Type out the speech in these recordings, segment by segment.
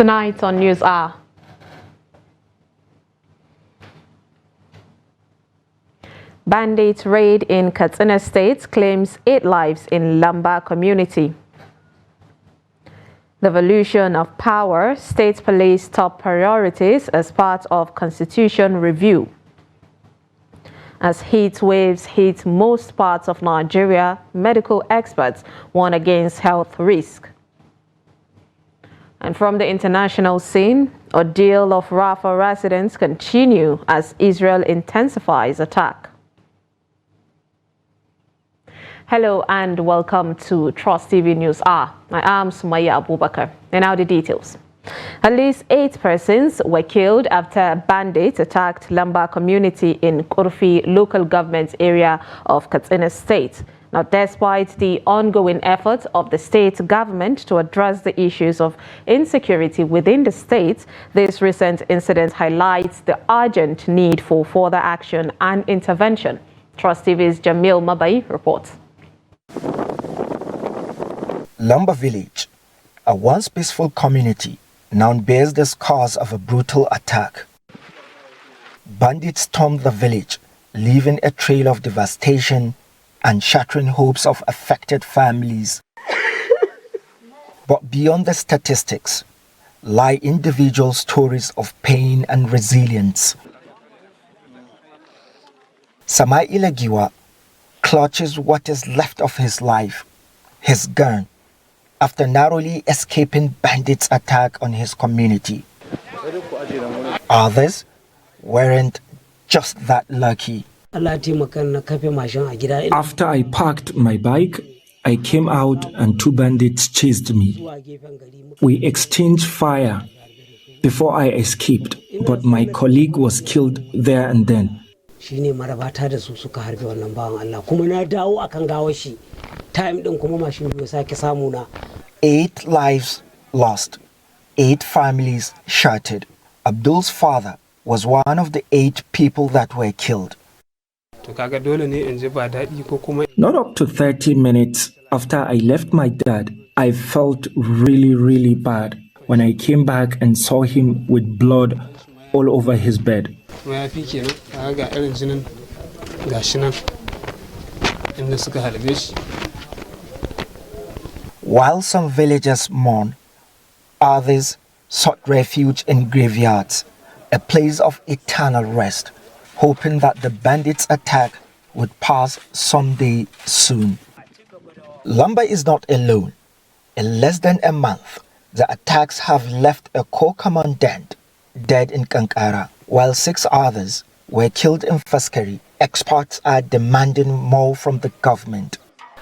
Tonight on News Hour. Bandit raid in Katsina State claims 8 lives in Lamba community. Devolution of power, state police top priorities as part of constitution review. As heat waves hit most parts of Nigeria, medical experts warn against health risk. And from the international scene, ordeal of Rafah residents continue as Israel intensifies attack. Hello and welcome to Trust TV News Hour. I am Sumaya Abubakar. And now the details. At least 8 persons were killed after bandits attacked Lamba community in Kurfi local government area of Katsina State. Now, despite the ongoing efforts of the state government to address the issues of insecurity within the state, this recent incident highlights the urgent need for further action and intervention. Trust TV's Jamil Mabai reports. Lamba village, a once peaceful community, now bears the scars of a brutal attack. Bandits stormed the village, leaving a trail of devastation and shattering hopes of affected families. But beyond the statistics lie individual stories of pain and resilience. Samai Ilagiwa clutches what is left of his life, his gun, after narrowly escaping bandits' attack on his community. Others weren't just that lucky. After I parked my bike, I came out and 2 bandits chased me. We exchanged fire before I escaped, but my colleague was killed there and then. 8 lives lost, 8 families shattered. Abdul's father was one of the 8 people that were killed. Not up to 30 minutes after I left my dad, I felt really bad when I came back and saw him with blood all over his bed. While some villagers mourn, others sought refuge in graveyards, a place of eternal rest, hoping that the bandits' attack would pass someday soon. Lamba is not alone. In less than a month, the attacks have left a co-commandant dead in Kankara, while 6 others were killed in Faskari. Experts are demanding more from the government.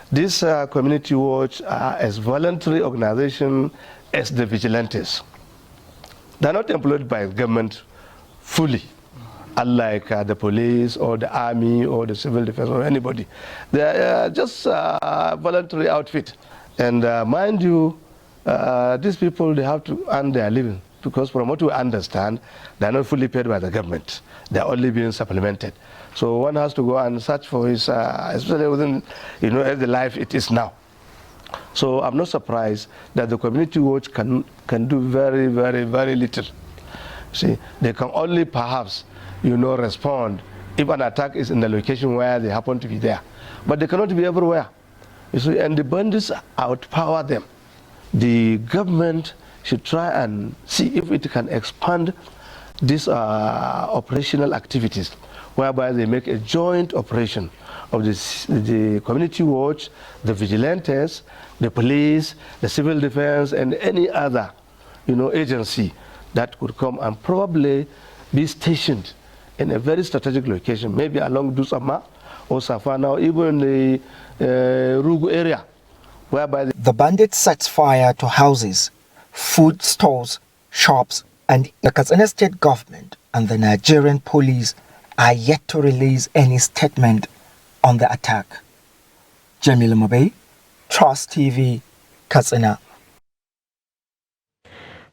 This community watch as voluntary organization as the vigilantes. They're not employed by government fully, unlike the police or the army or the civil defense or anybody. They're just a voluntary outfit. And mind you, these people, they have to earn their living, because from what we understand, they're not fully paid by the government. They're only being supplemented. So one has to go and search for his, especially within, the life it is now. So I'm not surprised that the community watch can do very little. See, they can only perhaps, respond if an attack is in the location where they happen to be there. But they cannot be everywhere. You see, and the bandits outpower them. The government should try and see if it can expand these operational activities, whereby they make a joint operation of the community watch, the vigilantes, the police, the civil defense, and any other, agency that could come and probably be stationed in a very strategic location, maybe along Dusama or Safana, or even the Rugu area, whereby the bandits set fire to houses, food stores, shops, and the Katsina State Government and the Nigerian police are yet to release any statement on the attack. Jamil Mabai, Trust TV, Katsina.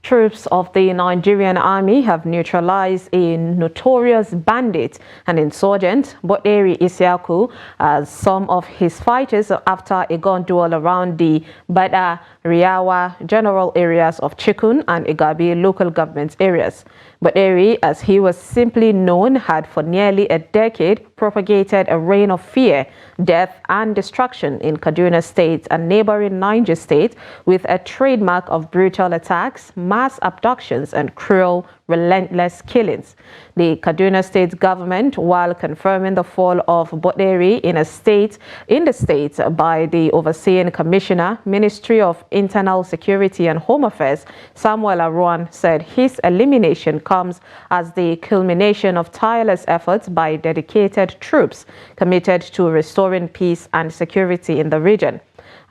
Troops of the Nigerian Army have neutralized a notorious bandit and insurgent, Boderi Isiaku, as some of his fighters after a gun duel around the Bada Riawa general areas of Chikun and Igabi local government areas. But Eri, as he was simply known, had for nearly a decade propagated a reign of fear, death and destruction in Kaduna State and neighboring Niger State, with a trademark of brutal attacks, mass abductions and cruel, relentless killings. The Kaduna State government, while confirming the fall of Boderi in the state by the overseeing commissioner, Ministry of Internal Security and Home Affairs, Samuel Aruan, said his elimination comes as the culmination of tireless efforts by dedicated troops committed to restoring peace and security in the region.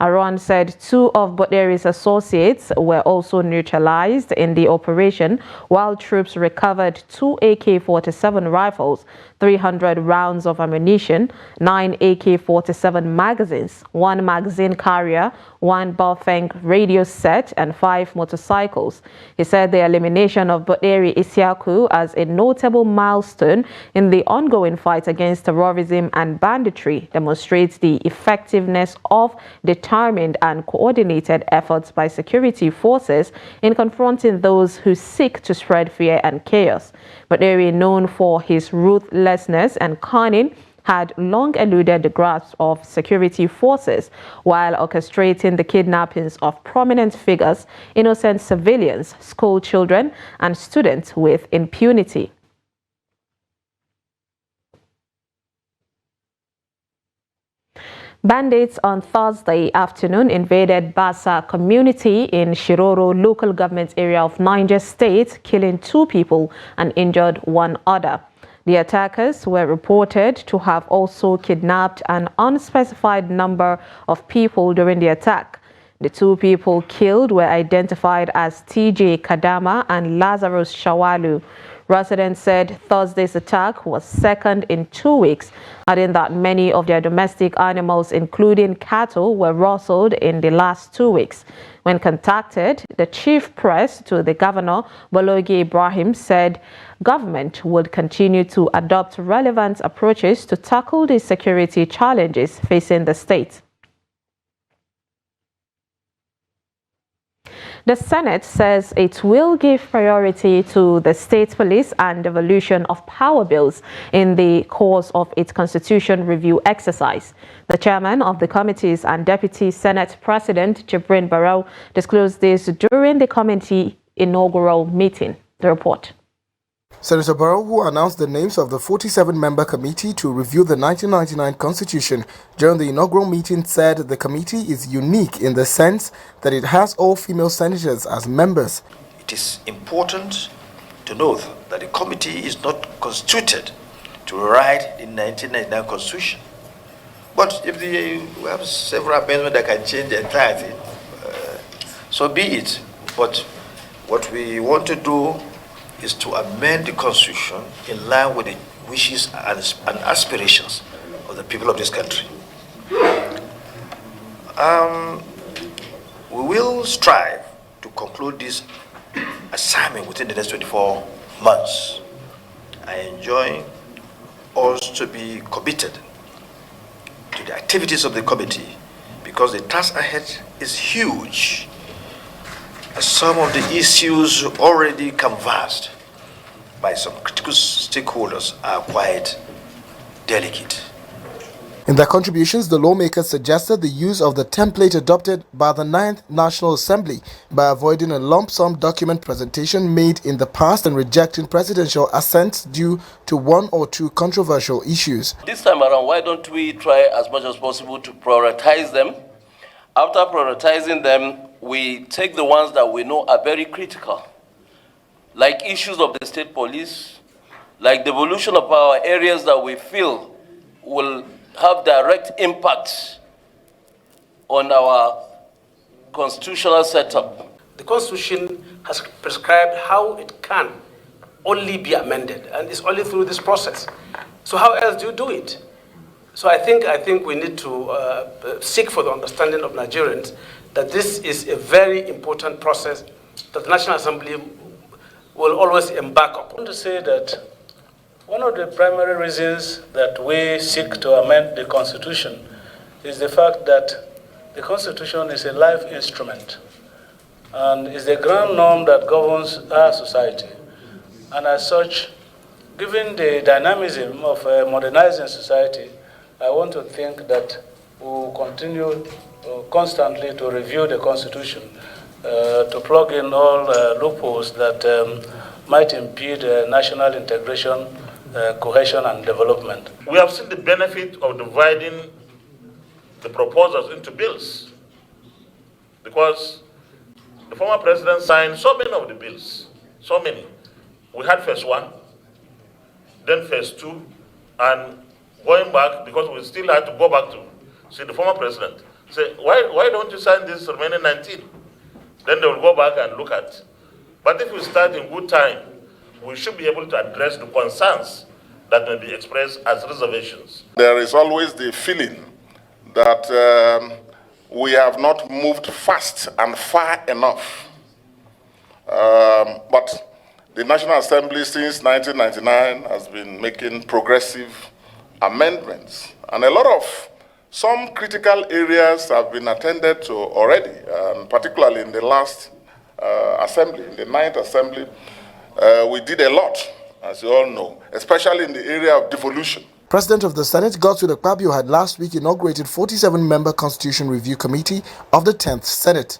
Aruan said 2 of Boderi's associates were also neutralized in the operation, while troops recovered 2 AK-47 rifles, 300 rounds of ammunition, 9 AK-47 magazines, 1 magazine carrier, 1 Bafeng radio set, and 5 motorcycles. He said the elimination of Boderi Isiaku as a notable milestone in the ongoing fight against terrorism and banditry demonstrates the effectiveness of determined and coordinated efforts by security forces in confronting those who seek to spread fear and chaos. Boderi, known for his ruthlessness and cunning, had long eluded the grasp of security forces while orchestrating the kidnappings of prominent figures, innocent civilians, school children, and students with impunity. Bandits on Thursday afternoon invaded Lassa community in Shiroro local government area of Niger State, killing 2 people and injured 1 other. The attackers were reported to have also kidnapped an unspecified number of people during the attack. The 2 people killed were identified as TJ Kadama and Lazarus Shawalu. Residents said Thursday's attack was second in 2 weeks, adding that many of their domestic animals, including cattle, were rustled in the last 2 weeks. When contacted, the chief press to the governor, Balogi Ibrahim, said government would continue to adopt relevant approaches to tackle the security challenges facing the state. The Senate says it will give priority to the state police and devolution of power bills in the course of its constitution review exercise. The chairman of the committees and Deputy Senate President Jibrin Barrow disclosed this during the committee inaugural meeting. The report. Senator Barrow, who announced the names of the 47-member committee to review the 1999 Constitution during the inaugural meeting, said the committee is unique in the sense that it has all female senators as members. It is important to note that the committee is not constituted to rewrite the 1999 Constitution. But if we have several amendments that can change the entire thing, so be it. But what we want to do is to amend the Constitution in line with the wishes and aspirations of the people of this country. We will strive to conclude this assignment within the next 24 months. I enjoin us to be committed to the activities of the committee because the task ahead is huge. Some of the issues already canvassed by some critical stakeholders are quite delicate. In their contributions, the lawmakers suggested the use of the template adopted by the 9th National Assembly by avoiding a lump sum document presentation made in the past and rejecting presidential assent due to 1 or 2 controversial issues. This time around, why don't we try as much as possible to prioritize them? After prioritizing them, we take the ones that we know are very critical, like issues of the state police, like the devolution of our areas that we feel will have direct impact on our constitutional setup. The Constitution has prescribed how it can only be amended, and it's only through this process. So how else do you do it? So I think we need to seek for the understanding of Nigerians that this is a very important process that the National Assembly will always embark upon. I want to say that one of the primary reasons that we seek to amend the Constitution is the fact that The Constitution is a life instrument and is the grand norm that governs our society. And as such, given the dynamism of a modernizing society, I want to think that we will continue constantly to review the Constitution to plug in all loopholes that might impede national integration, cohesion, and development. We have seen the benefit of dividing the proposals into bills because the former president signed so many of the bills, so many. We had phase 1, then phase 2, and going back, because we still had to go back to see the former president, say, why don't you sign this remaining 19? Then they will go back and look at. But if we start in good time, we should be able to address the concerns that may be expressed as reservations. There is always the feeling that we have not moved fast and far enough. But the National Assembly since 1999 has been making progressive amendments. And some critical areas have been attended to already, particularly in the last assembly, in the 9th assembly. We did a lot, as you all know, especially in the area of devolution. President of the Senate, Godswill Akpabio, had last week inaugurated 47-member Constitution Review Committee of the 10th Senate.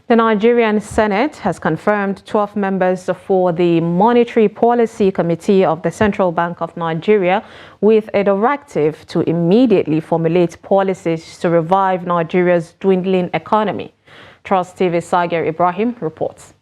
The Nigerian Senate has confirmed 12 members for the Monetary Policy Committee of the Central Bank of Nigeria with a directive to immediately formulate policies to revive Nigeria's dwindling economy. Trust TV's Sagir Ibrahim reports.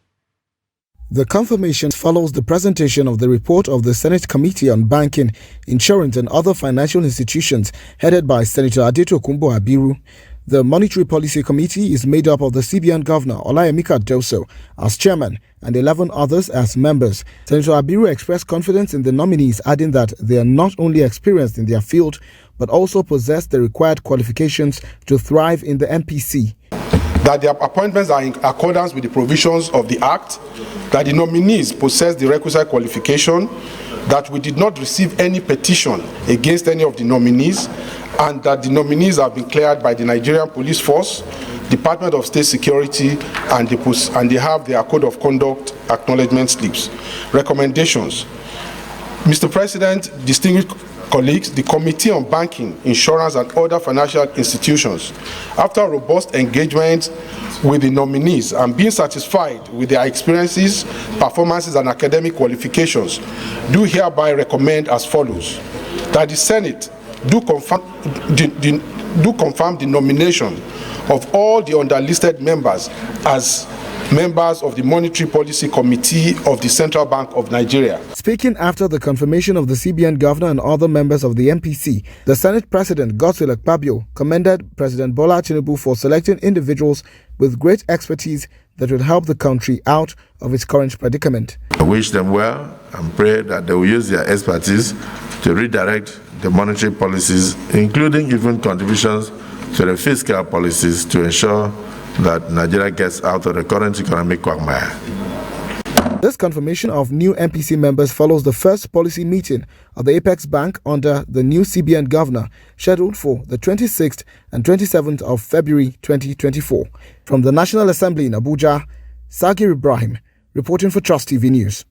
The confirmation follows the presentation of the report of the Senate Committee on Banking, Insurance and Other Financial Institutions headed by Senator Adetokunbo Abiru. The Monetary Policy Committee is made up of the CBN Governor Olayemi Doso as chairman and 11 others as members. Senator Abiru expressed confidence in the nominees, adding that they are not only experienced in their field but also possess the required qualifications to thrive in the MPC. That their appointments are in accordance with the provisions of the Act, that the nominees possess the requisite qualification, that we did not receive any petition against any of the nominees, and that the nominees have been cleared by the Nigerian Police Force, Department of State Security, and they have their Code of Conduct acknowledgement slips. Recommendations. Mr. President, distinguished colleagues, the Committee on Banking, Insurance and Other Financial Institutions, after robust engagement with the nominees and being satisfied with their experiences, performances and academic qualifications, do hereby recommend as follows: that the Senate do confirm the nomination of all the underlisted members as members of the Monetary Policy Committee of the Central Bank of Nigeria. Speaking after the confirmation of the CBN Governor and other members of the MPC, the Senate President Godswill Akpabio commended President Bola Tinubu for selecting individuals with great expertise that will help the country out of its current predicament. I wish them well and pray that they will use their expertise to redirect the monetary policies, including even contributions to the fiscal policies, to ensure that Nigeria gets out of the current economic quagmire. This confirmation of new MPC members follows the first policy meeting of the Apex Bank under the new CBN Governor, scheduled for the 26th and 27th of February 2024. From the National Assembly in Abuja, Sagir Ibrahim, reporting for Trust TV News.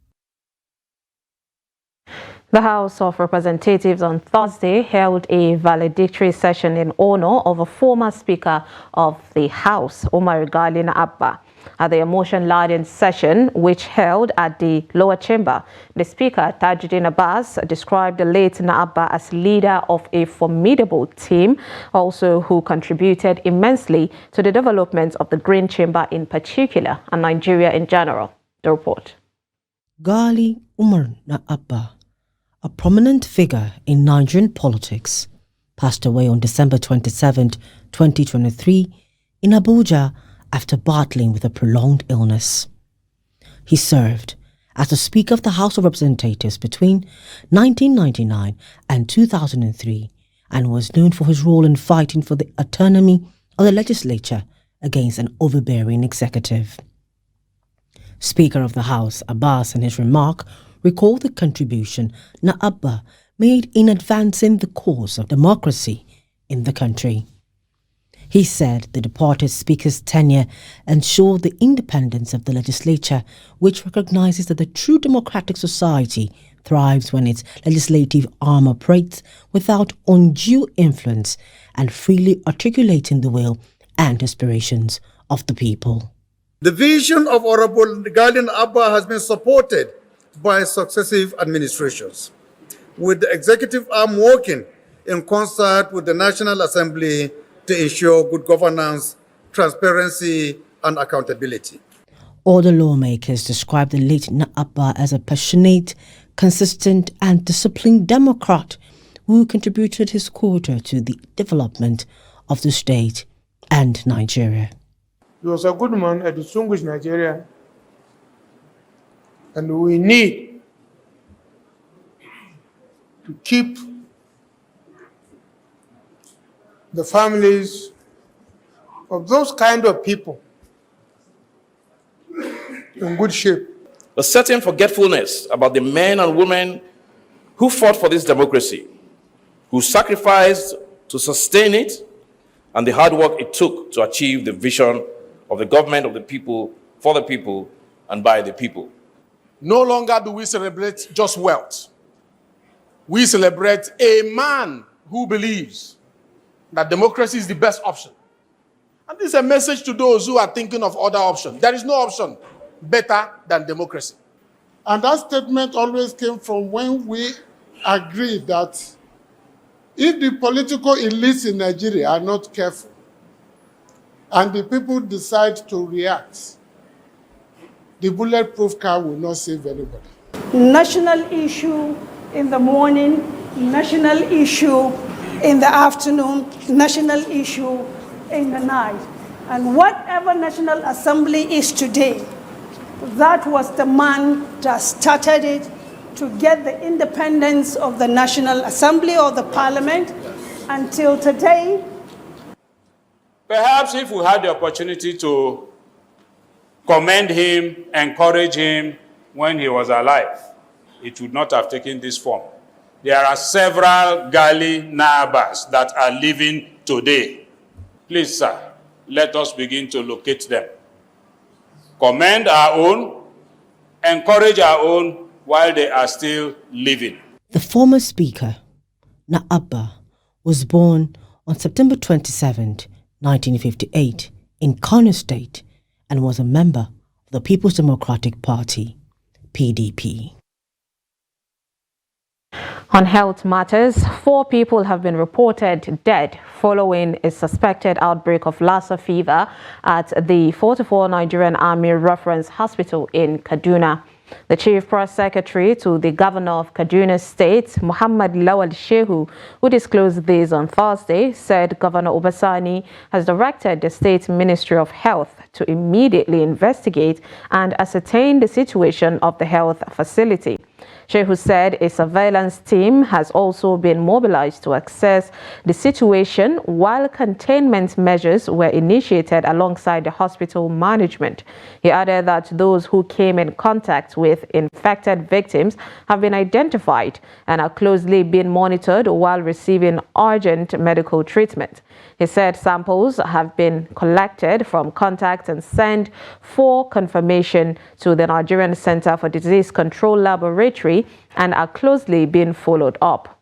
The House of Representatives on Thursday held a valedictory session in honor of a former Speaker of the House, Umar Galina Abba. At the emotion-laden session, which held at the lower chamber, the Speaker, Tajuddin Abbas, described the late Abba as leader of a formidable team, also who contributed immensely to the development of the Green Chamber in particular and Nigeria in general. The report. Gali Umar Abba, a prominent figure in Nigerian politics, passed away on December 27, 2023, in Abuja after battling with a prolonged illness. He served as the Speaker of the House of Representatives between 1999 and 2003 and was known for his role in fighting for the autonomy of the legislature against an overbearing executive. Speaker of the House, Abbas, in his remark, recalled the contribution Abba made in advancing the cause of democracy in the country. He said the departed speaker's tenure ensured the independence of the legislature, which recognizes that a true democratic society thrives when its legislative arm operates without undue influence and freely articulating the will and aspirations of the people. The vision of Honorable Julius Abur has been supported by successive administrations, with the executive arm working in concert with the National Assembly to ensure good governance, transparency, and accountability. All the lawmakers described the late Abur as a passionate, consistent, and disciplined Democrat who contributed his quota to the development of the state and Nigeria. He was a good man, a distinguished Nigerian, and we need to keep the families of those kind of people in good shape. A certain forgetfulness about the men and women who fought for this democracy, who sacrificed to sustain it, and the hard work it took to achieve the vision of the government of the people, for the people, and by the people. No longer do we celebrate just wealth. We celebrate a man who believes that democracy is the best option. And this is a message to those who are thinking of other options. There is no option better than democracy. And that statement always came from when we agreed that if the political elites in Nigeria are not careful and the people decide to react, the bulletproof car will not save anybody. National issue in the morning, national issue in the afternoon, national issue in the night. And whatever National Assembly is today, that was the man that started it to get the independence of the National Assembly or the Parliament until today. Perhaps if we had the opportunity to commend him, encourage him when he was alive, it would not have taken this form. There are several Gali Nabas that are living today. Please, sir, let us begin to locate them. Commend our own, encourage our own while they are still living. The former speaker, Abur, was born on September 27, 1958, in Kano State and was a member of the People's Democratic Party, PDP. On health matters, 4 people have been reported dead following a suspected outbreak of Lassa fever at the 44 Nigerian Army Reference Hospital in Kaduna. The Chief Press Secretary to the Governor of Kaduna State, Muhammad Lawal Shehu, who disclosed this on Thursday, said Governor Obasani has directed the State Ministry of Health to immediately investigate and ascertain the situation of the health facility. Shehu said a surveillance team has also been mobilized to assess the situation while containment measures were initiated alongside the hospital management. He added that those who came in contact with infected victims have been identified and are closely being monitored while receiving urgent medical treatment. He said samples have been collected from contacts and sent for confirmation to the Nigerian Center for Disease Control Laboratory and are closely being followed up.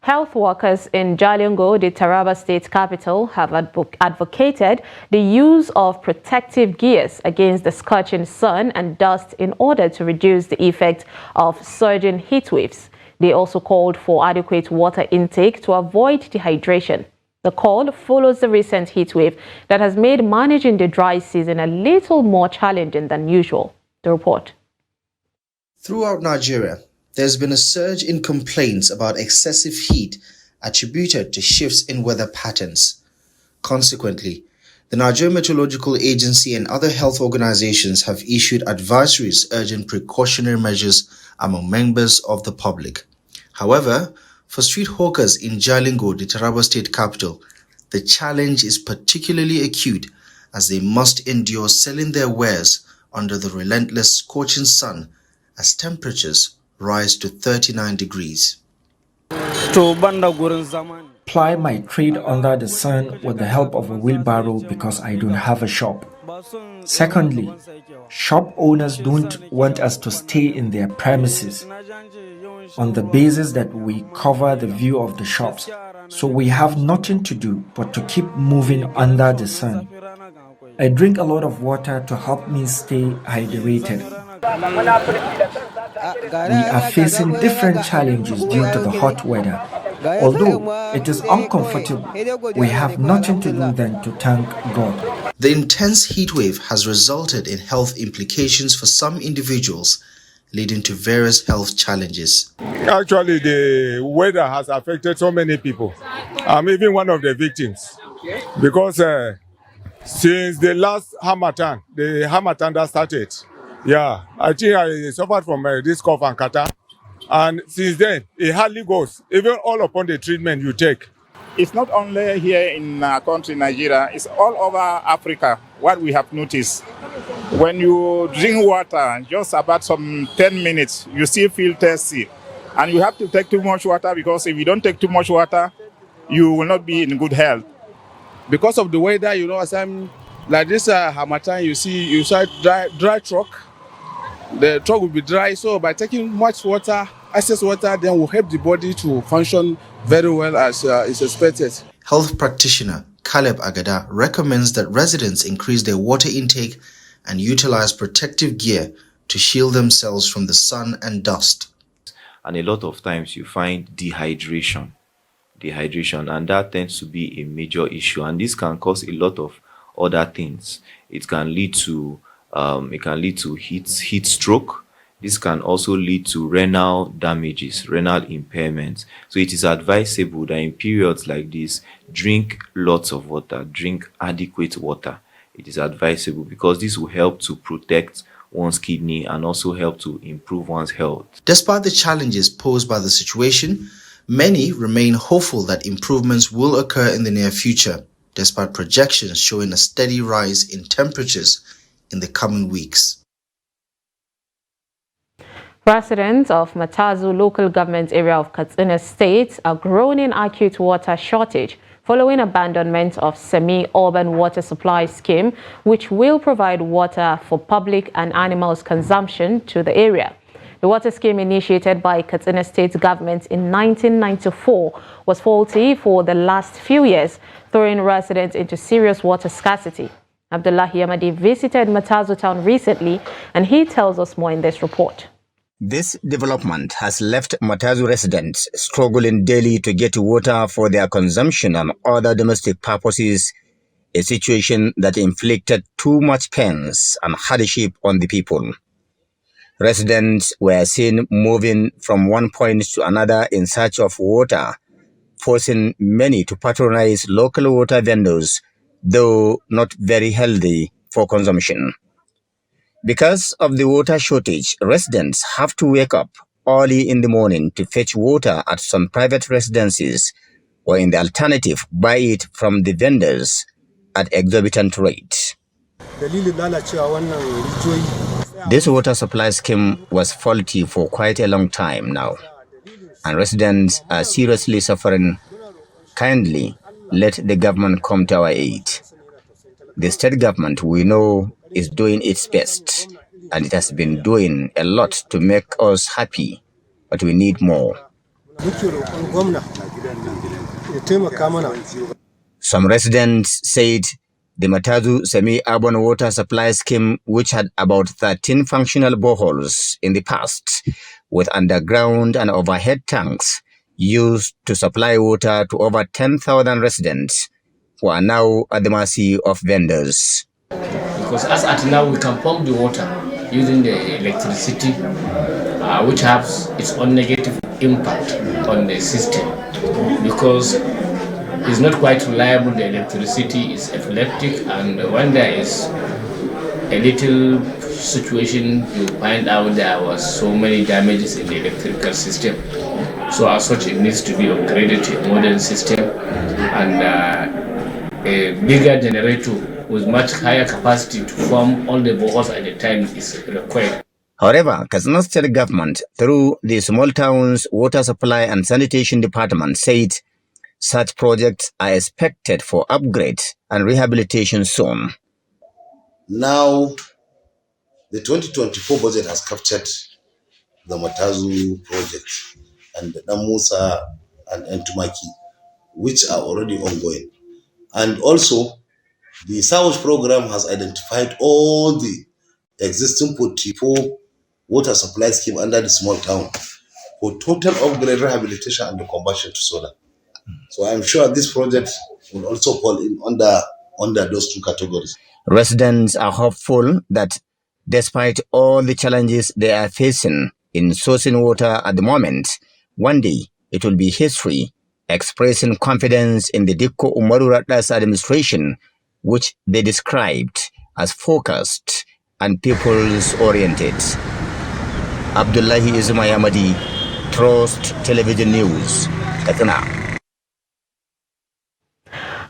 Health workers in Jalingo, the Taraba state capital, have advocated the use of protective gears against the scorching sun and dust in order to reduce the effect of surging heat waves. They also called for adequate water intake to avoid dehydration. The call follows the recent heat wave that has made managing the dry season a little more challenging than usual. The report. Throughout Nigeria, there's been a surge in complaints about excessive heat attributed to shifts in weather patterns. Consequently, the Nigerian Meteorological Agency and other health organizations have issued advisories urging precautionary measures among members of the public. However, for street hawkers in Jalingo, the Taraba state capital, the challenge is particularly acute as they must endure selling their wares under the relentless scorching sun as temperatures rise to 39 degrees. Ply my trade under the sun with the help of a wheelbarrow because I don't have a shop. Secondly, shop owners don't want us to stay in their premises on the basis that we cover the view of the shops. So we have nothing to do but to keep moving under the sun. I drink a lot of water to help me stay hydrated. We are facing different challenges due to the hot weather. Although it is uncomfortable, we have nothing to do than to thank God. The intense heat wave has resulted in health implications for some individuals, leading to various health challenges. Actually, the weather has affected so many people. I'm even one of the victims because since the last Harmattan, the Harmattan that started, I think I suffered from this cough and catarrh. And since then, it hardly goes, even all upon the treatment you take. It's not only here in our country, Nigeria, it's all over Africa, what we have noticed. When you drink water, just about some 10 minutes, you still feel thirsty. And you have to take too much water because if you don't take too much water, you will not be in good health. Because of the weather, as I'm like this Harmattan, you see dry truck. The truck will be dry, so by taking much water, excess water, then will help the body to function very well as is expected. Health practitioner Caleb Agada recommends that residents increase their water intake and utilize protective gear to shield themselves from the sun and dust. And a lot of times you find dehydration, and that tends to be a major issue, and this can cause a lot of other things. It can lead to heat stroke. This can also lead to renal damages, renal impairments. So it is advisable that in periods like this, drink lots of water, drink adequate water. It is advisable because this will help to protect one's kidney and also help to improve one's health. Despite the challenges posed by the situation, many remain hopeful that improvements will occur in the near future, despite projections showing a steady rise in temperatures in the coming weeks. Residents of Matazo local government area of Katsina State are groaning acute water shortage following abandonment of semi-urban water supply scheme, which will provide water for public and animals consumption to the area. The water scheme initiated by Katsina State government in 1994 was faulty for the last few years, throwing residents into serious water scarcity. Abdullahi Amadi visited Matazo town recently, and he tells us more in this report. This development has left Matazo residents struggling daily to get water for their consumption and other domestic purposes, a situation that inflicted too much pains and hardship on the people. Residents were seen moving from one point to another in search of water, forcing many to patronize local water vendors, though not very healthy for consumption. Because of the water shortage, residents have to wake up early in the morning to fetch water at some private residences, or in the alternative, buy it from the vendors at exorbitant rates. This water supply scheme was faulty for quite a long time now, and residents are seriously suffering. Kindly let the government come to our aid. The state government, we know, is doing its best, and it has been doing a lot to make us happy, but we need more. Some residents said the Matazo semi-urban water supply scheme, which had about 13 functional boreholes in the past, with underground and overhead tanks, used to supply water to over 10,000 residents, who are now at the mercy of vendors. Because as at now, we can pump the water using the electricity, which has its own negative impact on the system, because it's not quite reliable. The electricity is epileptic, and when there is a little situation, you find out there was so many damages in the electrical system. So as such, it needs to be upgraded to a modern system, and a bigger generator with much higher capacity to form all the boreholes at the time is required. However, Katsina State Government, through the Small Towns Water Supply and Sanitation Department, said such projects are expected for upgrade and rehabilitation soon. Now, the 2024 budget has captured the Matazo project and the Musa and Entumaki, which are already ongoing. And also, the South program has identified all the existing 44 water supply scheme under the small town for total upgrade, rehabilitation, and the conversion to solar. So I'm sure this project will also fall in under those two categories. Residents are hopeful that despite all the challenges they are facing in sourcing water at the moment, one day it will be history, expressing confidence in the Dikko Umaru Ratna's administration, which they described as focused and people's-oriented. Abdullahi Ismayamadi, Trust Television News, Katsina.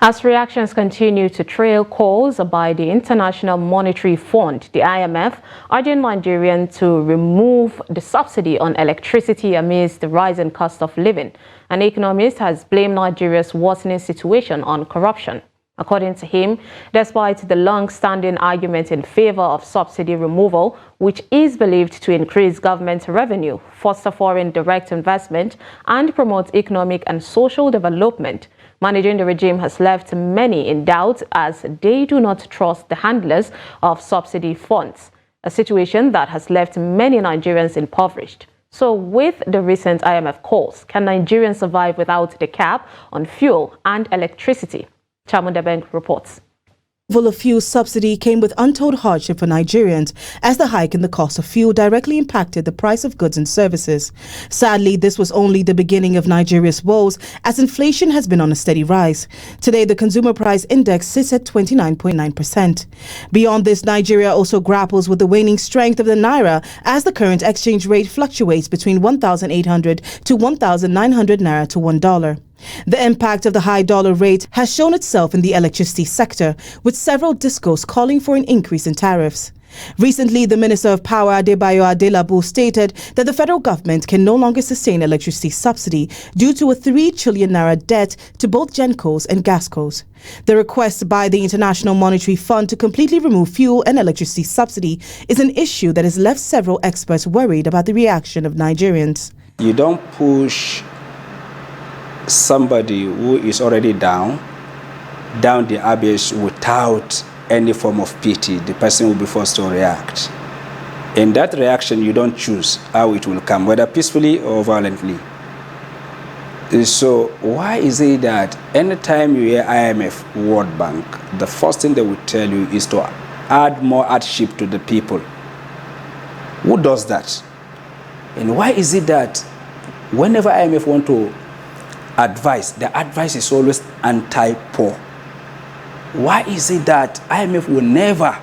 As reactions continue to trail calls by the International Monetary Fund, the IMF, urging Nigerians to remove the subsidy on electricity amidst the rising cost of living. An economist has blamed Nigeria's worsening situation on corruption. According to him, despite the long-standing argument in favor of subsidy removal, which is believed to increase government revenue, foster foreign direct investment, and promote economic and social development, managing the regime has left many in doubt as they do not trust the handlers of subsidy funds, a situation that has left many Nigerians impoverished. So with the recent IMF calls, can Nigerians survive without the cap on fuel and electricity? Chamunda Bank reports. Removal of fuel subsidy came with untold hardship for Nigerians as the hike in the cost of fuel directly impacted the price of goods and services. Sadly, this was only the beginning of Nigeria's woes as inflation has been on a steady rise. Today, the consumer price index sits at 29.9%. Beyond this, Nigeria also grapples with the waning strength of the naira as the current exchange rate fluctuates between 1,800 to 1,900 naira to $1. The impact of the high dollar rate has shown itself in the electricity sector, with several discos calling for an increase in tariffs. Recently, the Minister of Power, Adebayo Adelabu, stated that the federal government can no longer sustain electricity subsidy due to a 3 trillion naira debt to both Gencos and Gascos. The request by the International Monetary Fund to completely remove fuel and electricity subsidy is an issue that has left several experts worried about the reaction of Nigerians. You don't push somebody who is already down the abyss without any form of pity. The person will be forced to react. In that reaction, you don't choose how it will come, whether peacefully or violently. So why is it that anytime you hear IMF, World Bank, the first thing they will tell you is to add more hardship to the people? Who does that? And why is it that whenever IMF want to advice, the advice is always anti-poor? Why is it that IMF will never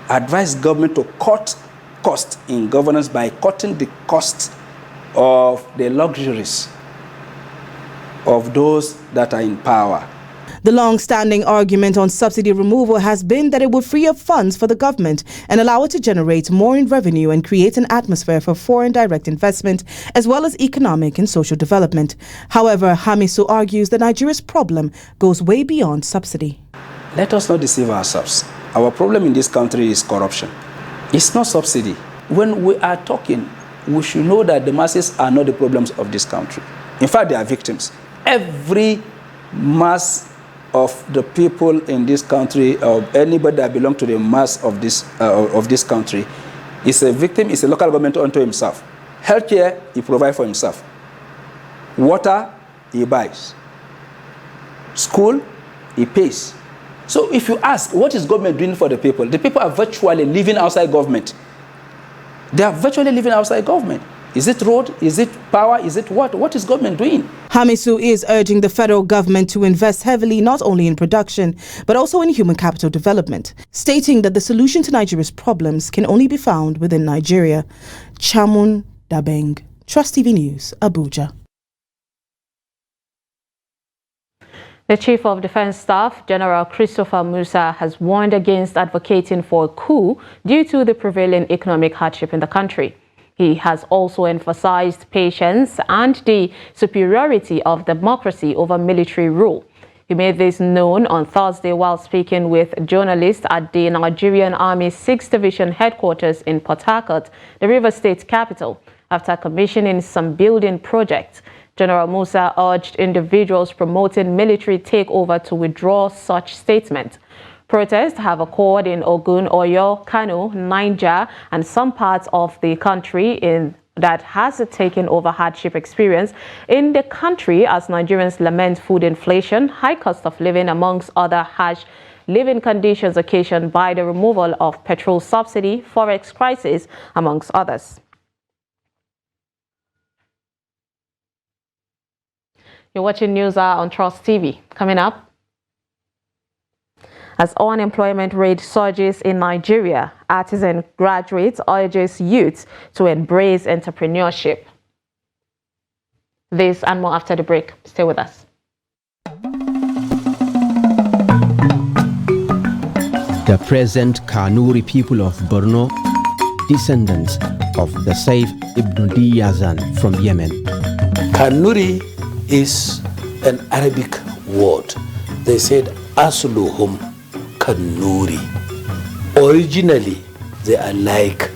advise government to cut costs in governance by cutting the costs of the luxuries of those that are in power? The long-standing argument on subsidy removal has been that it would free up funds for the government and allow it to generate more in revenue and create an atmosphere for foreign direct investment as well as economic and social development. However, Hamisu argues that Nigeria's problem goes way beyond subsidy. Let us not deceive ourselves. Our problem in this country is corruption. It's not subsidy. When we are talking, we should know that the masses are not the problems of this country. In fact, they are victims. Every mass of the people in this country, or anybody that belongs to the mass of this country, is a victim, is a local government unto himself. Healthcare, he provides for himself. Water, he buys. School, he pays. So if you ask, what is government doing for the people are virtually living outside government. They are virtually living outside government. Is it road? Is it power? Is it what? What is government doing? Hamisu is urging the federal government to invest heavily not only in production, but also in human capital development, stating that the solution to Nigeria's problems can only be found within Nigeria. Chamun Dabeng, Trust TV News, Abuja. The Chief of Defense Staff, General Christopher Musa, has warned against advocating for a coup due to the prevailing economic hardship in the country. He has also emphasized patience and the superiority of democracy over military rule. He made this known on Thursday while speaking with journalists at the Nigerian Army 6th Division headquarters in Port Harcourt, the Rivers State capital, after commissioning some building projects. General Musa urged individuals promoting military takeover to withdraw such statements. Protests have occurred in Ogun, Oyo, Kano, Niger, and some parts of the country that has taken over hardship experience in the country as Nigerians lament food inflation, high cost of living, amongst other harsh living conditions occasioned by the removal of petrol subsidy, forex crisis, amongst others. You're watching News Hour on Trust TV. Coming up, as unemployment rate surges in Nigeria, artisan graduates urges youths to embrace entrepreneurship. This and more after the break. Stay with us. The present Kanuri people of Borno, descendants of the Saif Ibn Diyazan from Yemen. Kanuri is an Arabic word. They said Asluhum Kanuri. Originally, they are like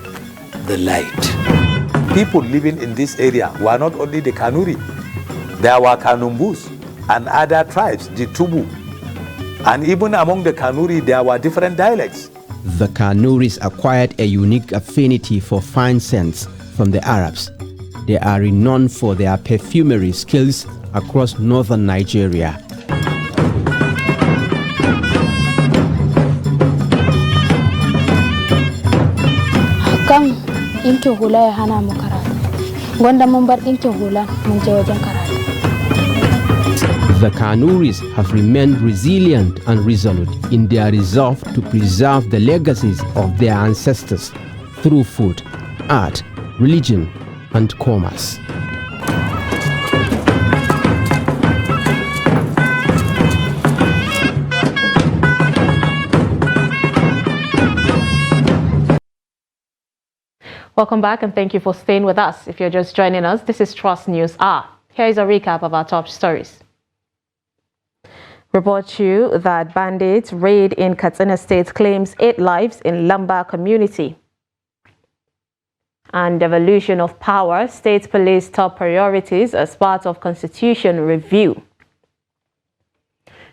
the light. People living in this area were not only the Kanuri, there were Kanumbus and other tribes, the Tubu. And even among the Kanuri, there were different dialects. The Kanuris acquired a unique affinity for fine scents from the Arabs. They are renowned for their perfumery skills across northern Nigeria. Hakan inke hula ya hana mu karatu. Gwanda mun bar inke hula mun je wajen karatu. The Kanuris have remained resilient and resolute in their resolve to preserve the legacies of their ancestors through food, art, religion, and commerce. Welcome back and thank you for staying with us. If you're just joining us, this is Trust News Hour. Here is a recap of our top stories. Report you that bandits raid in Katsina State claims 8 lives in Lamba community. And devolution of power, state police top priorities as part of constitution review.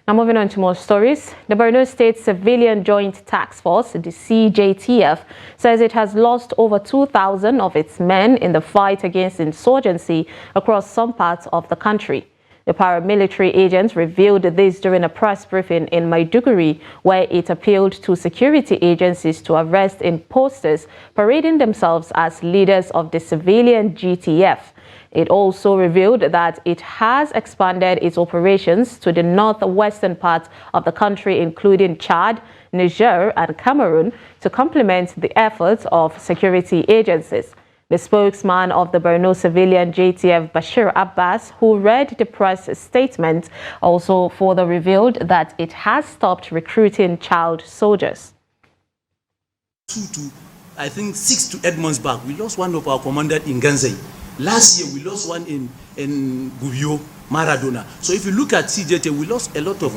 Now moving on to more stories. The Borno State Civilian Joint Task Force, the CJTF, says it has lost over 2,000 of its men in the fight against insurgency across some parts of the country. The paramilitary agents revealed this during a press briefing in Maiduguri, where it appealed to security agencies to arrest imposters parading themselves as leaders of the civilian GTF. It also revealed that it has expanded its operations to the northwestern part of the country, including Chad, Niger, and Cameroon, to complement the efforts of security agencies. The spokesman of the Borno civilian JTF, Bashir Abbas, who read the press statement, also further revealed that it has stopped recruiting child soldiers. I think 6 to 8 months back, we lost one of our commanders in Ganzai. Last year, we lost one in Gubio, Maradona. So if you look at CJT, we lost a lot of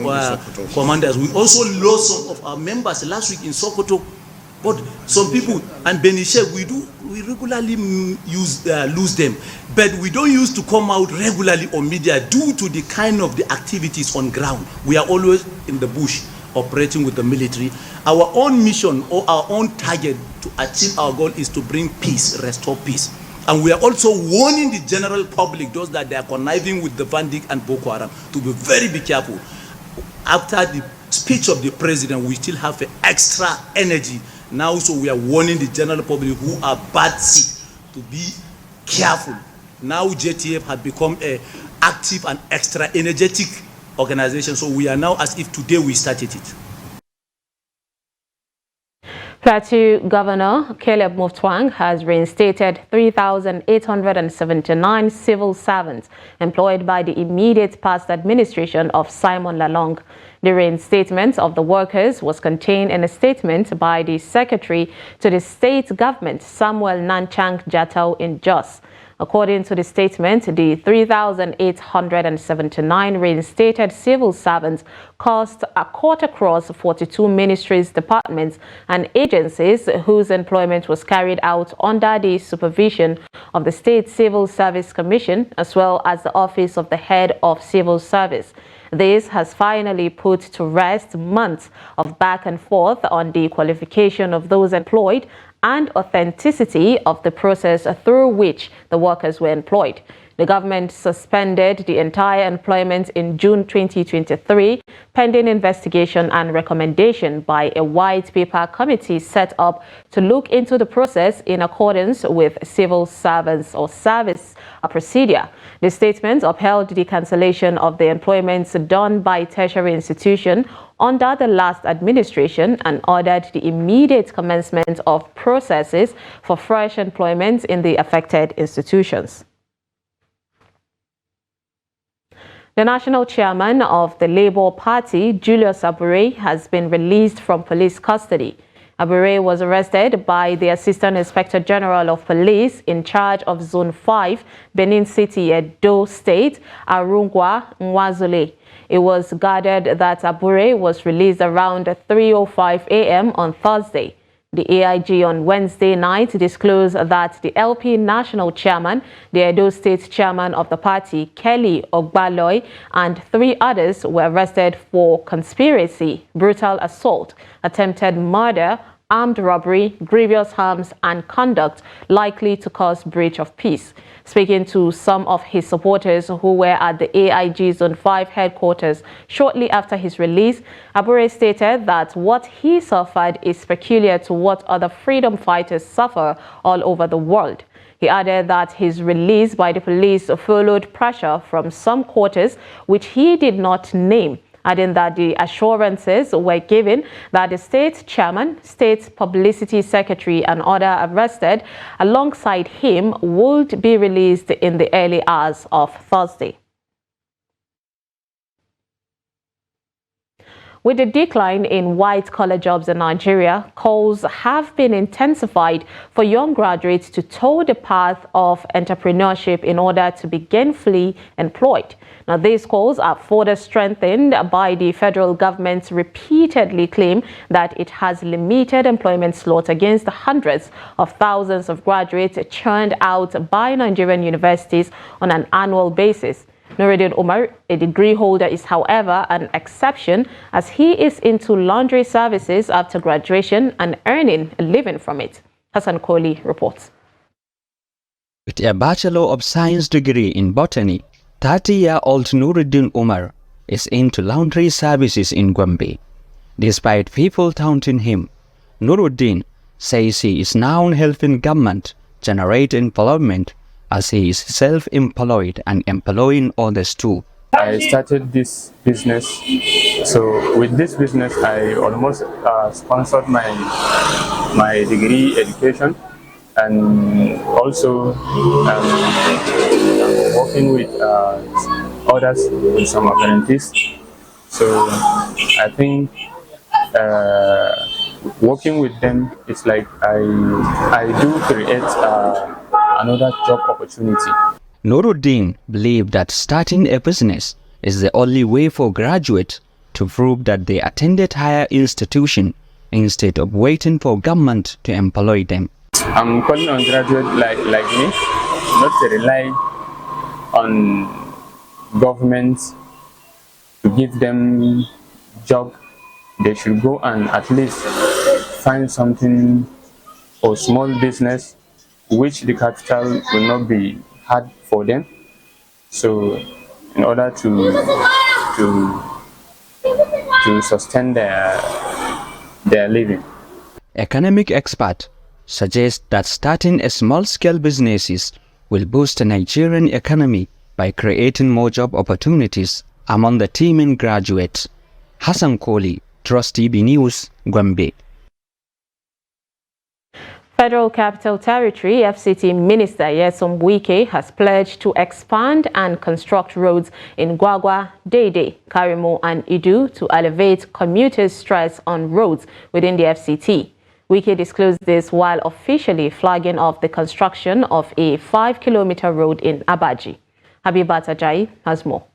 commanders. We also lost some of our members last week in Sokoto. But some people, and Benishe, we regularly lose them. But we don't used to come out regularly on media due to the kind of the activities on ground. We are always in the bush operating with the military. Our own mission or our own target to achieve our goal is to bring peace, restore peace. And we are also warning the general public, those that they are conniving with the Bandit and Boko Haram, to be very careful. After the speech of the president, we still have extra energy. Now, so we are warning the general public who are bad sick to be careful. Now JTF has become an active and extra energetic organization. So we are now as if today we started it. Plateau Governor Caleb Mutfwang has reinstated 3,879 civil servants employed by the immediate past administration of Simon Lalong. The reinstatement of the workers was contained in a statement by the Secretary to the State Government, Samuel Nanchang Jatau, in Jos. According to the statement, the 3,879 reinstated civil servants cut across 42 ministries, departments, and agencies whose employment was carried out under the supervision of the State Civil Service Commission, as well as the Office of the Head of Civil Service. This has finally put to rest months of back and forth on the qualification of those employed and authenticity of the process through which the workers were employed. The government suspended the entire employment in June 2023, pending investigation and recommendation by a white paper committee set up to look into the process in accordance with civil servants or service procedure. The statement upheld the cancellation of the employments done by tertiary institution under the last administration and ordered the immediate commencement of processes for fresh employment in the affected institutions. The national chairman of the Labour Party, Julius Abur, has been released from police custody. Abur was arrested by the Assistant Inspector General of Police in charge of Zone 5, Benin City, Edo State, Arungwa Nwazule. It was gathered that Abur was released around 3:05 a.m. on Thursday. The AIG on Wednesday night disclosed that the LP national chairman, the Edo State chairman of the party, Kelly Ogbaloy, and 3 others were arrested for conspiracy, brutal assault, attempted murder, armed robbery, grievous harms, and conduct likely to cause breach of peace. Speaking to some of his supporters who were at the AIG Zone 5 headquarters shortly after his release, Abur stated that what he suffered is peculiar to what other freedom fighters suffer all over the world. He added that his release by the police followed pressure from some quarters which he did not name, adding that the assurances were given that the state chairman, state publicity secretary, and other arrested alongside him would be released in the early hours of Thursday. With the decline in white-collar jobs in Nigeria, calls have been intensified for young graduates to toe the path of entrepreneurship in order to be gainfully employed. Now, these calls are further strengthened by the federal government's repeatedly claim that it has limited employment slots against the hundreds of thousands of graduates churned out by Nigerian universities on an annual basis. Nuruddin Umar, a degree holder, is however an exception as he is into laundry services after graduation and earning a living from it. Hassan Kohli reports. With a Bachelor of Science degree in botany, 30-year-old Nuruddin Umar is into laundry services in Gombe. Despite people taunting him, Nuruddin says he is now helping government generate employment as he is self-employed and employing others too. I started this business, so with this business I almost sponsored my degree education, and also working with others with some apprentices. So I think working with them is like I do create another job opportunity. Nuruddin believed that starting a business is the only way for graduates to prove that they attended higher institution instead of waiting for government to employ them. I'm calling on graduates like me not to rely on government to give them job. They should go and at least find something or small business which the capital will not be hard for them. So in order to sustain their living. Economic expert suggests that starting a small-scale businesses will boost the Nigerian economy by creating more job opportunities among the teeming graduates. Hassan Kohli, Trust TV News, Gombe. Federal Capital Territory FCT Minister Nyesom Wike has pledged to expand and construct roads in Gwagwa, Dede, Karimo and Idu to elevate commuters' stress on roads within the FCT. Wike disclosed this while officially flagging off the construction of a 5-kilometer road in Abaji. Habibat Ajayi has more.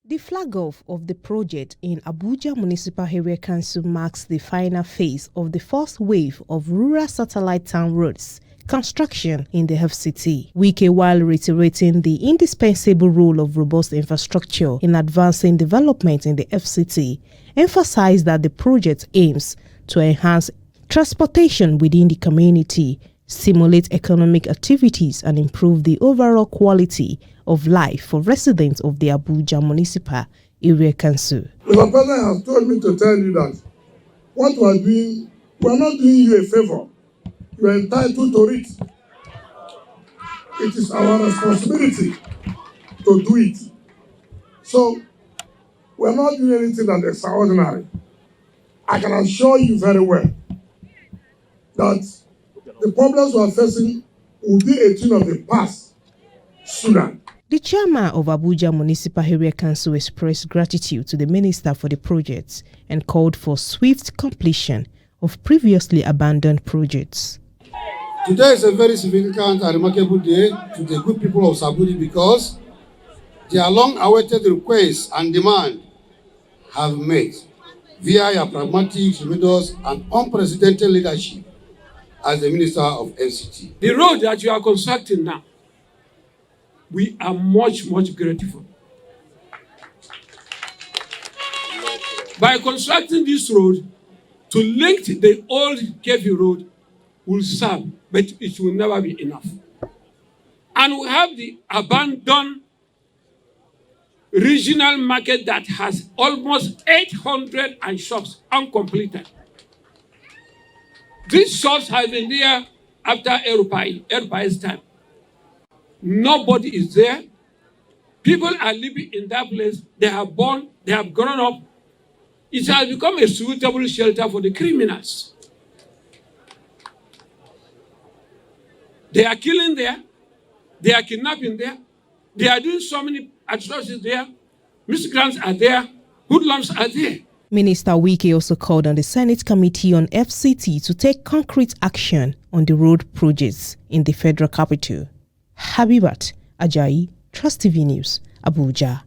The flag-off of the project in Abuja Municipal Area Council marks the final phase of the first wave of rural satellite town roads construction in the FCT. Wike, while reiterating the indispensable role of robust infrastructure in advancing development in the FCT, emphasized that the project aims to enhance transportation within the community, stimulate economic activities and improve the overall quality of life for residents of the Abuja Municipal Area Council. Mr. President has told me to tell you that what we are doing, we are not doing you a favor. You are entitled to it. It is our responsibility to do it. So, we are not doing anything that is extraordinary. I can assure you very well that the problems we are facing will be a thing of the past sooner. The chairman of Abuja Municipal Area Council expressed gratitude to the minister for the project and called for swift completion of previously abandoned projects. Today is a very significant and remarkable day to the good people of Saburi because their long-awaited requests and demand have met via your pragmatic, tremendous and unprecedented leadership as the Minister of FCT. The road that you are constructing now, we are much grateful. By constructing this road, to link the old Kefi road will serve, but it will never be enough. And we have the abandoned regional market that has almost 800 shops uncompleted. These shops have been there after Erupai's time. Nobody is there. People are living in that place. They have born, they have grown up. It has become a suitable shelter for the criminals. They are killing there. They are kidnapping there. They are doing so many atrocities there. Miscreants are there. Hoodlums are there. Minister Wike also called on the Senate Committee on FCT to take concrete action on the road projects in the federal capital. Habibat Ajayi, Trust TV News, Abuja.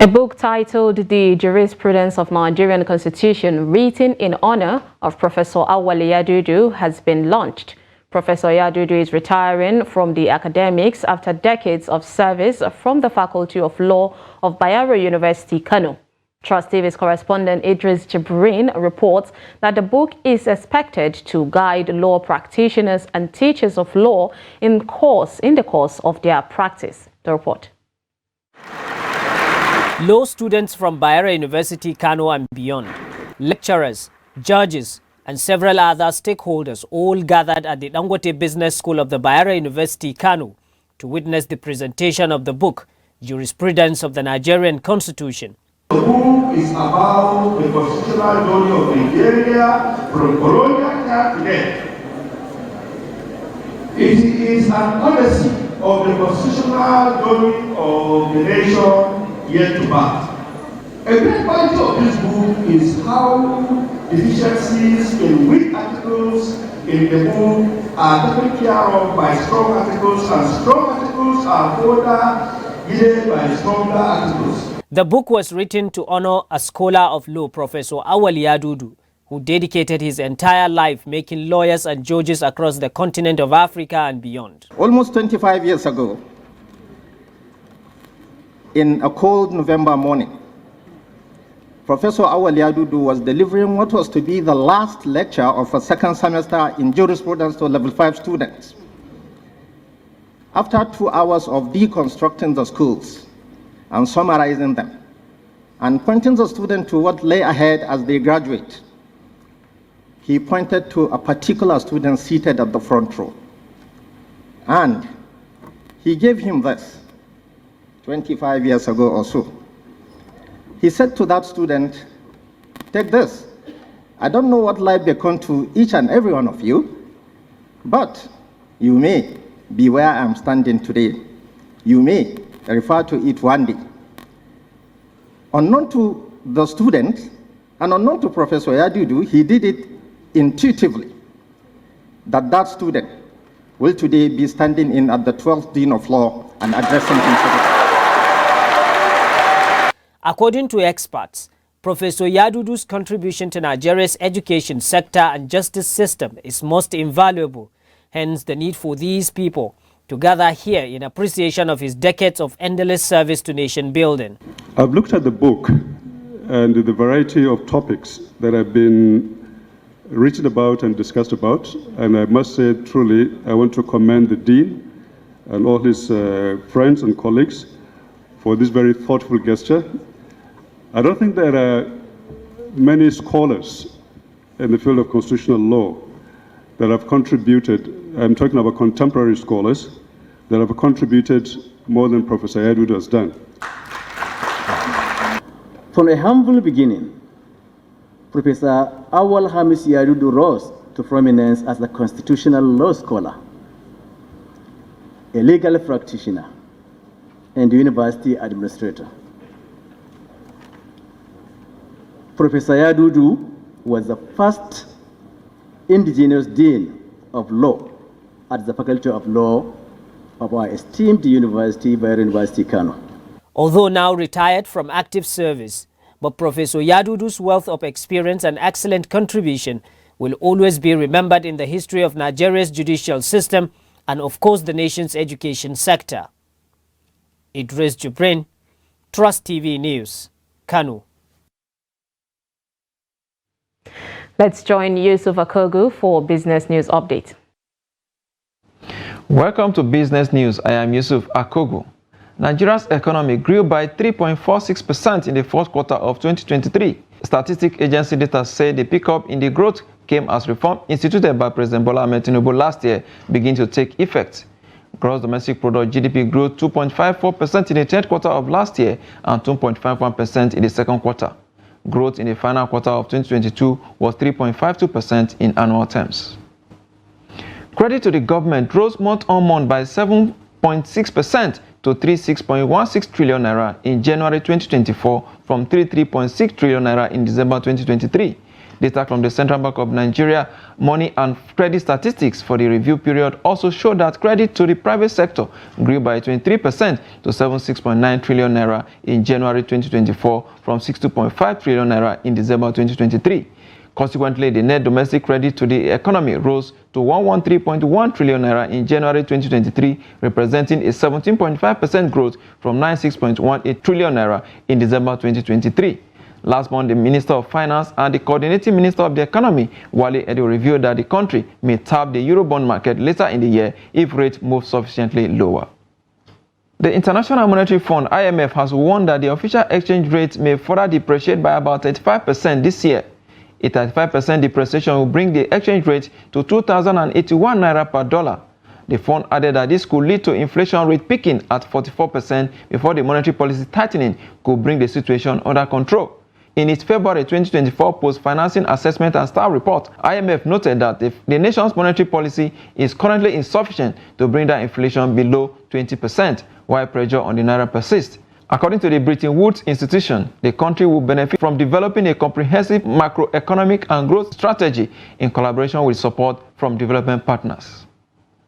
A book titled The Jurisprudence of Nigerian Constitution, written in honor of Professor Awale Yadudu, has been launched. Professor Yadudu is retiring from the academics after decades of service from the Faculty of Law of Bayero University, Kano. Trust TV's correspondent Idris Jibrin reports that the book is expected to guide law practitioners and teachers of law in the course of their practice. The report. Law students from Bayero University, Kano and beyond, lecturers, judges and several other stakeholders all gathered at the Dangote Business School of the Bayero University, Kano to witness the presentation of the book, Jurisprudence of the Nigerian Constitution. The book is about the constitutional journey of Nigeria from colonial time to today. It is an odyssey of the constitutional journey of the nation yet to birth. A great quality of this book is how deficiencies in weak articles in the book are taken care of by strong articles, and strong articles are further guided by stronger articles. The book was written to honor a scholar of law, Professor Awale Yadudu, who dedicated his entire life making lawyers and judges across the continent of Africa and beyond. Almost 25 years ago, in a cold November morning, Professor Awale Yadudu was delivering what was to be the last lecture of a second semester in jurisprudence to level 5 students. After 2 hours of deconstructing the schools and summarizing them, and pointing the student to what lay ahead as they graduate, he pointed to a particular student seated at the front row. And he gave him this 25 years ago or so. He said to that student, "Take this I don't know what life may come to each and every one of you, but you may be where I'm standing today. You may refer to it one day. Unknown to the student and unknown to Professor Yadudu, he did it intuitively that student will today be standing in at the 12th Dean of Law and addressing him. According to experts, Professor Yadudu's contribution to Nigeria's education sector and justice system is most invaluable. Hence, the need for these people to gather here in appreciation of his decades of endless service to nation building. I've looked at the book and the variety of topics that have been written about and discussed about, and I must say truly I want to commend the Dean and all his friends and colleagues for this very thoughtful gesture. I don't think there are many scholars in the field of constitutional law that have contributed, I'm talking about contemporary scholars, that have contributed more than Professor Yadudu has done. From a humble beginning, Professor Awal Hamis Yadudu rose to prominence as a constitutional law scholar, a legal practitioner, and a university administrator. Professor Yadudu was the first indigenous dean of law at the Faculty of Law of our esteemed university, Bayero University, Kano. Although now retired from active service, but Professor Yadudu's wealth of experience and excellent contribution will always be remembered in the history of Nigeria's judicial system and of course the nation's education sector. Idris Jubrin, Trust TV News, Kano. Let's join Yusuf Akogu for Business News Update. Welcome to Business News. I am Yusuf Akogu. Nigeria's economy grew by 3.46% in the fourth quarter of 2023. Statistics Agency data said the pickup in the growth came as reform instituted by President Bola Ahmed Tinubu last year begin to take effect. Gross domestic product GDP grew 2.54% in the third quarter of last year and 2.51% in the second quarter. Growth in the final quarter of 2022 was 3.52% in annual terms. Credit to the government rose month-on-month by 7.6% to 36.16 trillion naira in January 2024 from 33.6 trillion naira in December 2023. Data from the Central Bank of Nigeria Money and Credit Statistics for the review period also showed that credit to the private sector grew by 23% to 76.9 trillion naira in January 2024 from 62.5 trillion naira in December 2023. Consequently, the net domestic credit to the economy rose to 113.1 trillion naira in January 2023, representing a 17.5% growth from 96.18 trillion naira in December 2023. Last month, the Minister of Finance and the Coordinating Minister of the Economy, Wale Edo, revealed that the country may tap the Eurobond market later in the year if rates move sufficiently lower. The International Monetary Fund, IMF, has warned that the official exchange rate may further depreciate by about 35% this year. A 35% depreciation will bring the exchange rate to 2,081 naira per dollar. The fund added that this could lead to inflation rate peaking at 44% before the monetary policy tightening could bring the situation under control. In its February 2024 Post-Financing Assessment and Staff Report, IMF noted that the nation's monetary policy is currently insufficient to bring down inflation below 20%, while pressure on the naira persists. According to the Bretton Woods Institution, the country will benefit from developing a comprehensive macroeconomic and growth strategy in collaboration with support from development partners.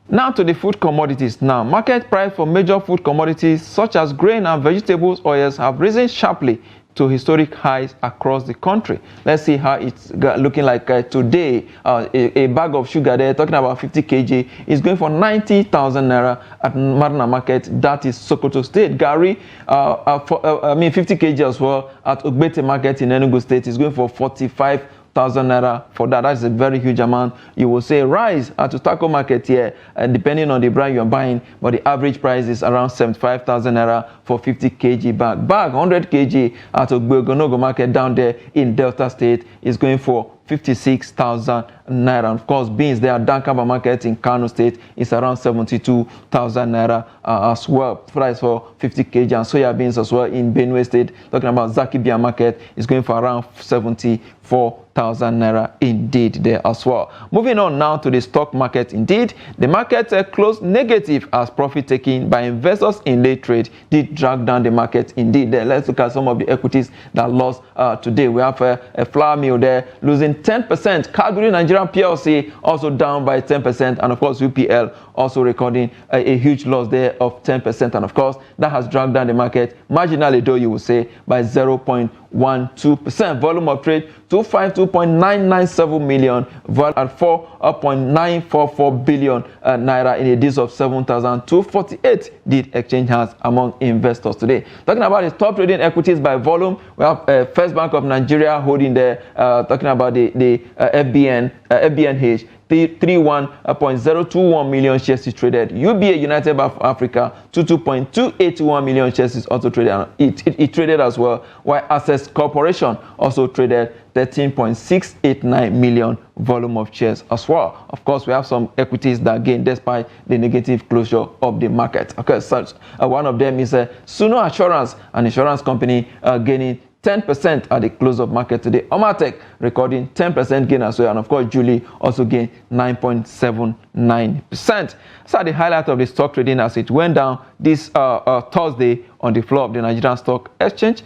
Now to the food commodities. Market price for major food commodities such as grain and vegetables oils have risen sharply to historic highs across the country. Let's see how it's looking like today. A bag of sugar there, talking about 50 kg, is going for 90,000 naira at Marna Market. That is Sokoto State. Gari, 50 kg as well at Ogbete Market in Enugu State is going for 45,000 naira for that. That's a very huge amount. You will say rice at Utako Market here, depending on the brand you're buying, but the average price is around 75,000 naira for 50 kg bag. 100 kg at Ogbogonogo Market down there in Delta State is going for 56,000 naira. Of course, beans there at Dankaba market in Kano State is around 72,000 naira as well. Price for 50 kg and soya beans as well in Benue State. Talking about Zakibia market is going for around 74,000 naira indeed there as well. Moving on now to the stock market. Indeed, the market closed negative as profit taken by investors in late trade did drag down the market indeed. Let's look at some of the equities that lost today. We have a flour mill there losing 10%. Cadbury Nigerian PLC also down by 10%, and of course UPL also recording a huge loss there of 10%, and of course that has dragged down the market marginally, though you will say, by 0.12%. Volume of trade 252.997 million, value at 4.944 billion naira in a days of 7,248 did exchange hands among investors today. Talking about the top trading equities by volume, we have First Bank of Nigeria holding there, talking about the FBNH. 31.021 million shares is traded. UBA United Bank of Africa 22.281 million shares is also traded. It traded as well, while Access Corporation also traded 13.689 million volume of shares as well. Of course, we have some equities that gain despite the negative closure of the market. Okay, so one of them is Suno Assurance, an insurance company gaining 10% at the close of market today. Omatech recording 10% gain as well, and of course Julie also gained 9.79%. So the highlight of the stock trading as it went down this Thursday on the floor of the Nigerian Stock Exchange.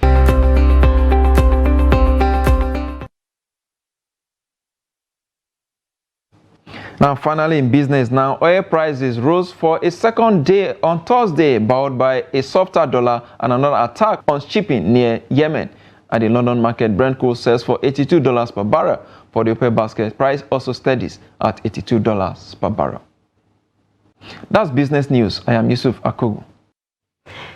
Now, finally in business now, oil prices rose for a second day on Thursday, bowed by a softer dollar and another attack on shipping near Yemen. At the London market, Brent crude sells for $82 per barrel. For the OPEC basket, price also steadies at $82 per barrel. That's business news. I am Yusuf Akogu.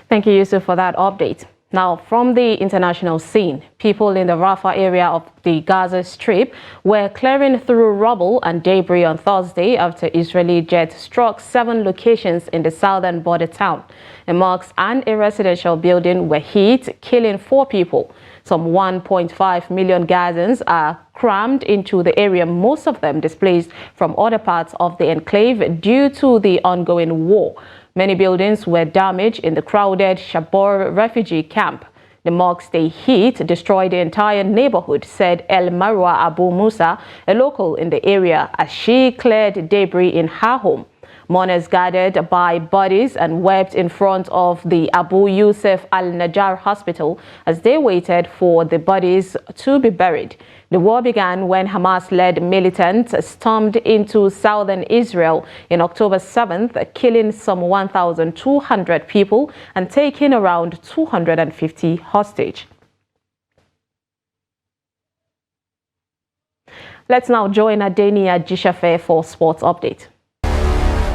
Thank you, Yusuf, for that update. Now, from the international scene, people in the Rafah area of the Gaza Strip were clearing through rubble and debris on Thursday after Israeli jets struck 7 locations in the southern border town. A mosque and a residential building were hit, killing 4 people. Some 1.5 million Gazans are crammed into the area, most of them displaced from other parts of the enclave due to the ongoing war. Many buildings were damaged in the crowded Shabor refugee camp. The mosque they hit destroyed the entire neighborhood, said El Marwa Abu Musa, a local in the area, as she cleared debris in her home. Mourners gathered by bodies and wept in front of the Abu Yusuf al-Najjar hospital as they waited for the bodies to be buried. The war began when Hamas-led militants stormed into southern Israel in October 7th, killing some 1,200 people and taking around 250 hostage. Let's now join Adenia Jishafe for sports update.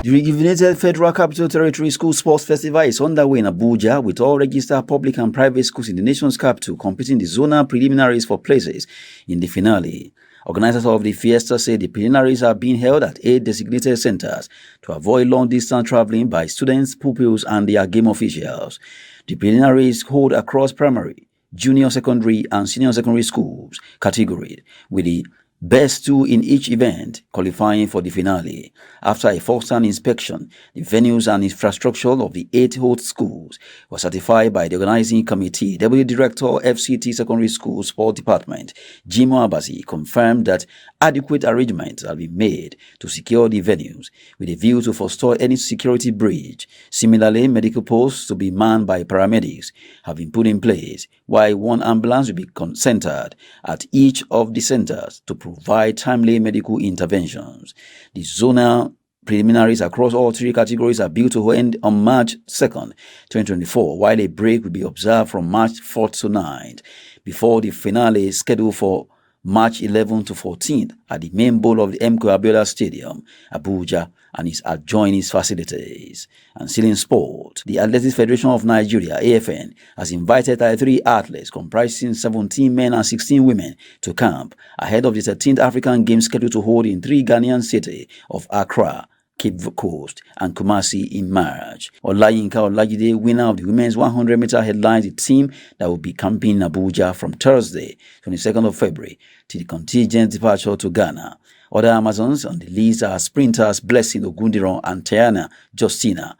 The rejuvenated Federal Capital Territory School Sports Festival is underway in Abuja, with all registered public and private schools in the nation's capital competing the zonal preliminaries for places in the finale. Organizers of the fiesta say the preliminaries are being held at 8 designated centers to avoid long-distance traveling by students, pupils, and their game officials. The preliminaries hold across primary, junior secondary, and senior secondary schools category, with the best 2 in each event qualifying for the finale. After a first-hand inspection, the venues and infrastructure of the 8 host schools were certified by the organizing committee. Deputy Director, FCT Secondary School Sport Department, Jimo Abasi, confirmed that adequate arrangements have been made to secure the venues with a view to forestall any security breach. Similarly, medical posts to be manned by paramedics have been put in place, while 1 ambulance will be centered at each of the centers to provide timely medical interventions. The zonal preliminaries across all 3 categories are due to end on March 2nd, 2024, while a break will be observed from March 4th to 9th, before the finale scheduled for March 11th to 14th at the main bowl of the MK Abiola Stadium, Abuja, and its adjoining facilities. And still in sport, the Athletics Federation of Nigeria, AFN, has invited 33 athletes comprising 17 men and 16 women to camp ahead of the 13th African Games scheduled to hold in 3 Ghanaian cities of Accra, Cape Coast, and Kumasi in March. Olayinka Olajide, winner of the women's 100-meter headlines the team that will be camping in Abuja from Thursday, 22nd of February, to the contingent departure to Ghana. Other Amazons on the list are sprinters Blessing Ogundiran and Tiana Justina,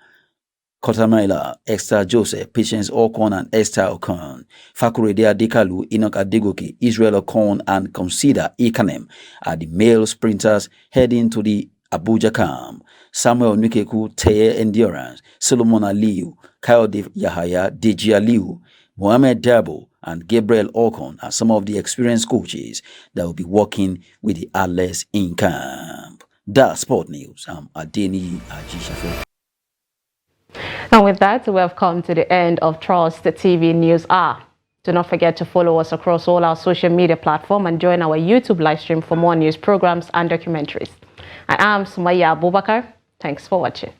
Kotamaila, Esther Joseph, Patience Okon and Esther Okon, Fakurede Adekalu, Enoch Adegoke, Israel Okon and Consider Ikanem are the male sprinters heading to the Abuja camp. Samuel Nukeku, Teye Endurance, Solomon Aliu, Kayode Yahaya, Deji Aliu, Mohamed Dabo, and Gabriel Okon are some of the experienced coaches that will be working with the athletes in camp. That's Sport News. I'm Adeni Ajishafe. And with that, we have come to the end of Trust TV News Hour. Do not forget to follow us across all our social media platforms and join our YouTube live stream for more news programs and documentaries. I am Sumaya Abubakar. Thanks for watching.